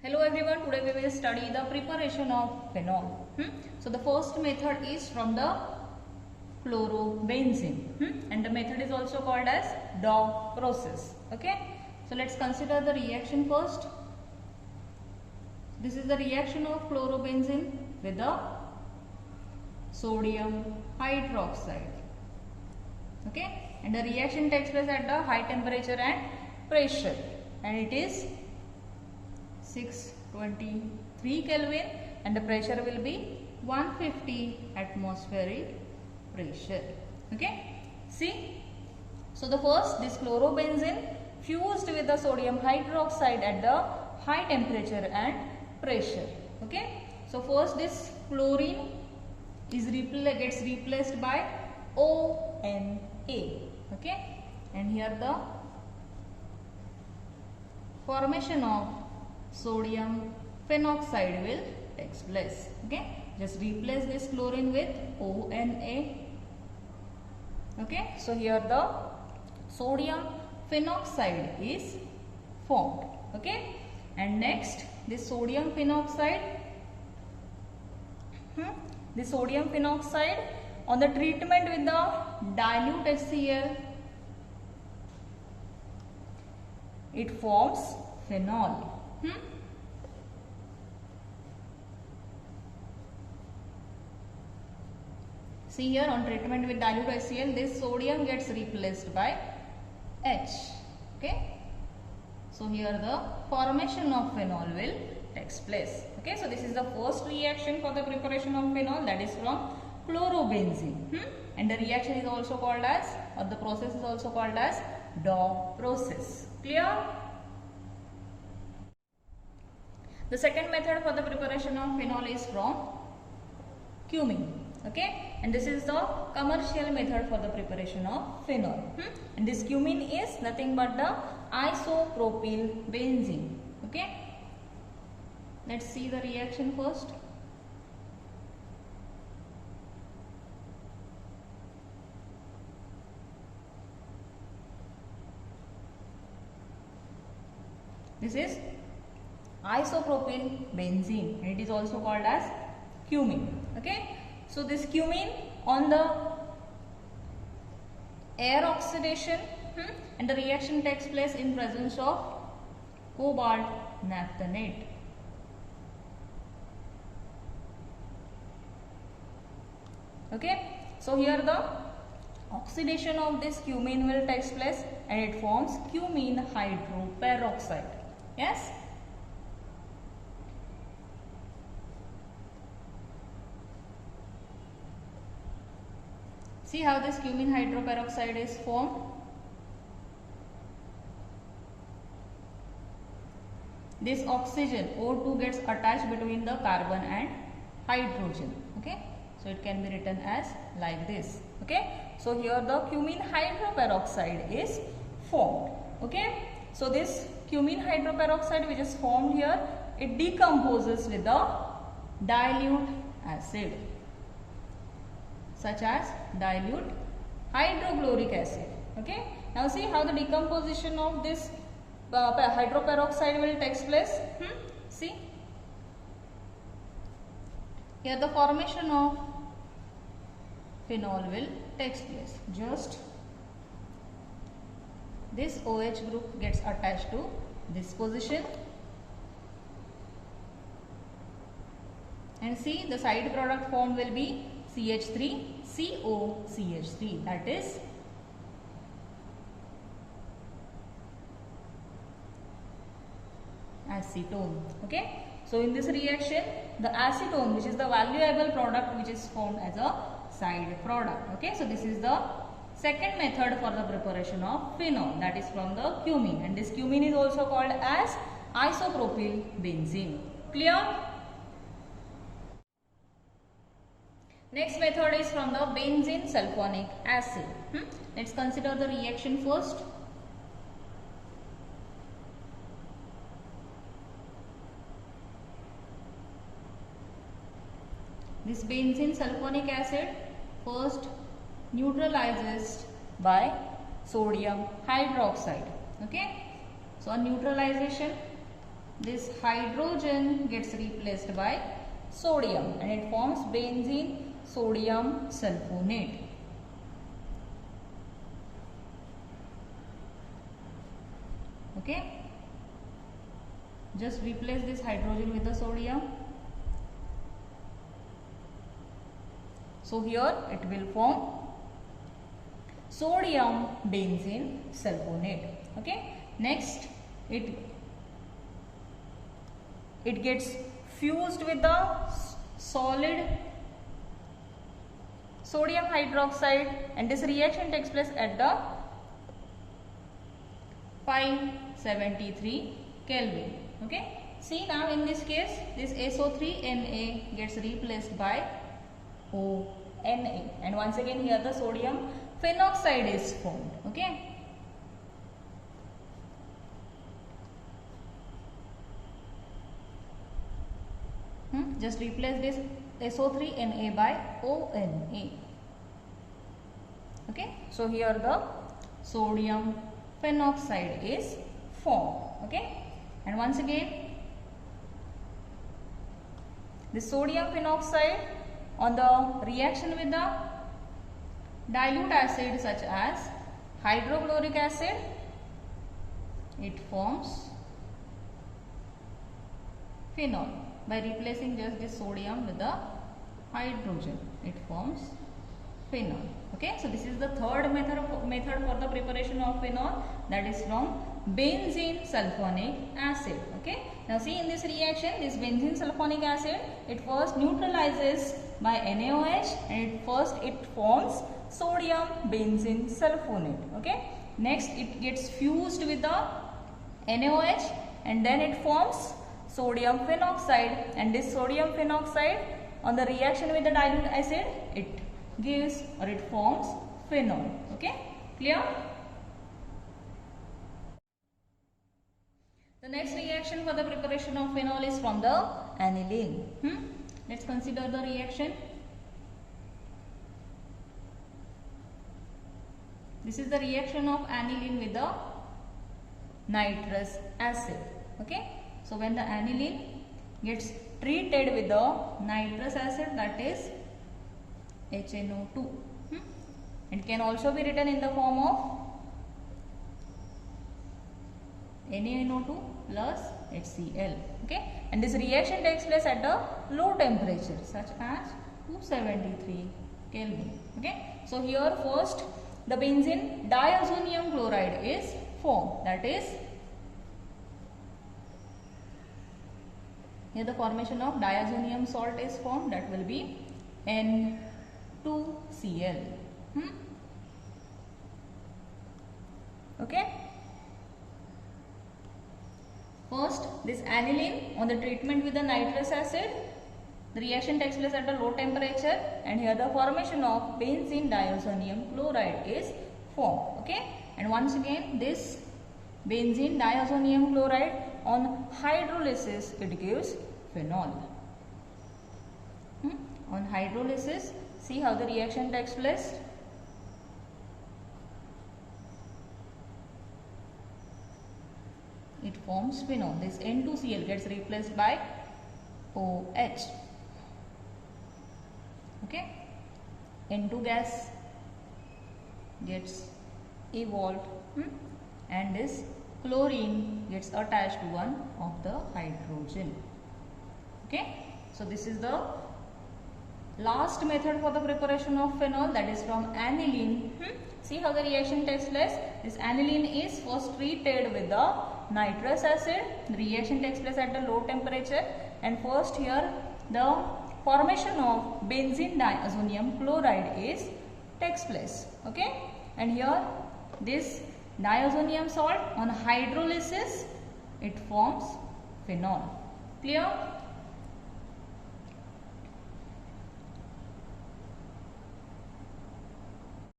Hello everyone, today we will study the preparation of phenol. So the first method is from the chlorobenzene and the method is also called as Daw process. Okay, so let's consider the reaction first. This is the reaction of chlorobenzene with the sodium hydroxide. Okay, and the reaction takes place at the high temperature and pressure, and it is 623 Kelvin and the pressure will be 150 atmospheric pressure. Okay, see, so the first, this chlorobenzene fused with the sodium hydroxide at the high temperature and pressure. Okay, so first this chlorine is gets replaced by ONA. Okay, and here the formation of sodium phenoxide will takes place. Okay, just replace this chlorine with ONA. Okay, so here the sodium phenoxide is formed. Okay, and next this sodium phenoxide, on the treatment with the dilute HCl, it forms phenol. See here, on treatment with dilute HCl, this sodium gets replaced by H. Okay, so here the formation of phenol will takes place. Okay, so this is the first reaction for the preparation of phenol, that is from chlorobenzene. And the reaction is also called as, or the process is also called as Daw process. Clear? The second method for the preparation of phenol is from cumene. Okay, and this is the commercial method for the preparation of phenol. And this cumene is nothing but the isopropyl benzene. Okay, let's see the reaction first. This is isopropyl benzene and it is also called as cumene. Okay, so this cumene on the air oxidation and the reaction takes place in presence of cobalt naphthenate. Okay, so here the oxidation of this cumene will take place and it forms cumene hydroperoxide. Yes. See how this cumene hydroperoxide is formed. This oxygen O2 gets attached between the carbon and hydrogen. Okay, so it can be written as like this. Okay, so here the cumene hydroperoxide is formed. Okay, so this cumene hydroperoxide which is formed here, it decomposes with the dilute acid such as dilute hydrochloric acid. Okay, now see how the decomposition of this hydroperoxide will take place. See here the formation of phenol will takes place. Just this OH group gets attached to this position and see the side product formed will be CH3COCH3, that is acetone. Okay, so in this reaction the acetone, which is the valuable product, which is formed as a side product. Okay, so this is the second method for the preparation of phenol, that is from the cumene, and this cumene is also called as isopropyl benzene. Clear? Next method is from the benzene sulfonic acid. Let's consider the reaction first. This benzene sulfonic acid first neutralizes by sodium hydroxide. Okay, so on neutralization this hydrogen gets replaced by sodium and it forms benzene sodium sulfonate. Okay, just replace this hydrogen with the sodium. So here it will form sodium benzene sulfonate. Okay, next it gets fused with the solid sodium hydroxide and this reaction takes place at the 573 Kelvin. Okay, see now in this case this SO3Na gets replaced by ONA and once again here the sodium phenoxide is formed. Okay, just replace this SO3Na by ONA. Okay, so here the sodium phenoxide is formed. Okay, and once again the sodium phenoxide on the reaction with the dilute acid such as hydrochloric acid, it forms phenol. By replacing just this sodium with the hydrogen, it forms phenol. Okay, so this is the third method for the preparation of phenol, that is from benzene sulfonic acid. Okay, now see in this reaction this benzene sulfonic acid, it first neutralizes by NaOH and it forms sodium benzene sulfonate. Okay, next it gets fused with the NaOH and then it forms sodium phenoxide and this sodium phenoxide on the reaction with the dilute acid, it gives or it forms phenol. Okay, clear? The next reaction for the preparation of phenol is from the aniline. Let's consider the reaction. This is the reaction of aniline with the nitrous acid. Okay, so when the aniline gets treated with the nitrous acid, that is HNO2, it can also be written in the form of NaNO2 plus HCl. Okay, and this reaction takes place at a low temperature such as 273 Kelvin. Okay, so here first the benzene diazonium chloride is formed, that is here the formation of diazonium salt is formed, that will be N2Cl. Okay, first this aniline on the treatment with the nitrous acid, the reaction takes place at a low temperature and here the formation of benzene diazonium chloride is formed. Okay, and once again this benzene diazonium chloride on hydrolysis it gives phenol. On hydrolysis, see how the reaction takes place. It forms phenol. This N2Cl gets replaced by OH. Okay, N2 gas gets evolved and this chlorine gets attached to one of the hydrogen. Okay, so this is the last method for the preparation of phenol, that is from aniline. See how the reaction takes place. This aniline is first treated with the nitrous acid. The reaction takes place at a low temperature and first here the formation of benzene diazonium chloride takes place. Okay, and here this diazonium salt on hydrolysis it forms phenol. Clear?